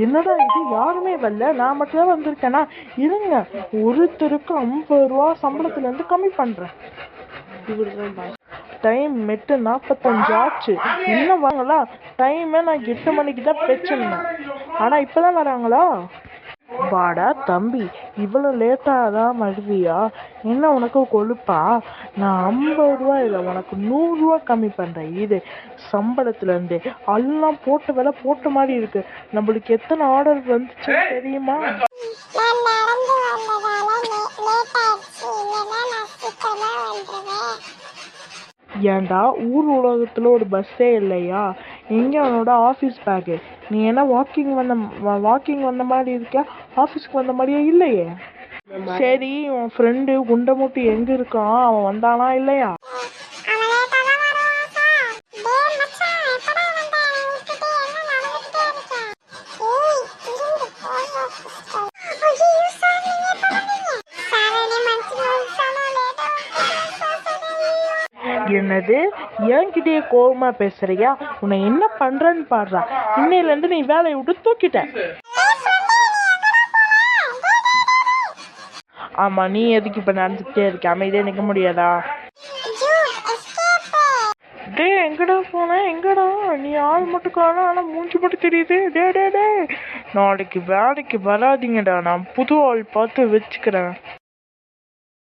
என்னடா இது, யாருமே வரல, நான் மட்டும் தான் வந்திருக்கேனா? இருங்க, ஒருத்தருக்கு 50 ரூபா சம்பளத்துல இருந்து கம்மி பண்றேன். டைம் 8:45 ஆச்சு, என்ன வாங்களா? டைமே நான் 8 மணிக்கு தான் வச்சிருந்தேன், ஆனா இப்பதான் வராங்களா? வாடா தம்பி, இவ்வளவு லேட்டாதான் வருவியா? என்ன உனக்கு கொழுப்பா? நான் 50 ரூபா இல்லை, உனக்கு 100 ரூபா கம்மி பண்றேன். இது சம்பளத்துல இருந்து எல்லாம் போட்ட விலை போட்ட மாதிரி இருக்கு. நம்மளுக்கு எத்தனை ஆர்டர் வந்துச்சு தெரியுமா? ஏன்டா ஊர் உலகத்துல ஒரு பஸ்ஸே இல்லையா? எங்க அவனோட ஆபீஸ் பேக்கு? நீ என்ன வாக்கிங் வந்த மாதிரி இருக்க, ஆபீஸ்க்கு வந்த மாதிரியே இல்லையே. சரி, உன் ஃப்ரெண்டு குண்டமுட்டி எங்க இருக்கான்? அவன் வந்தானா இல்லையா? என்னது, என்கிட்டயே கோபமா பேசுறியா? உன்னை என்ன பண்றேன்னு பாடுறா. இன்னையில இருந்து நீ வேலையை விட்டு தூக்கிட்ட. ஆமா, நீ எதுக்கு இப்ப நடந்துகிட்டே இருக்க? அமைதியா நிக்க முடியாதா? டே, எங்கடா போன? எங்கடா நீ? ஆள் மட்டும் காணோம், ஆனா மூஞ்சி மட்டும் தெரியுது. டே டே டே, நாளைக்கு வேலைக்கு வராதீங்கடா, நான் புது ஆள் பார்த்து வச்சுக்கிறேன்.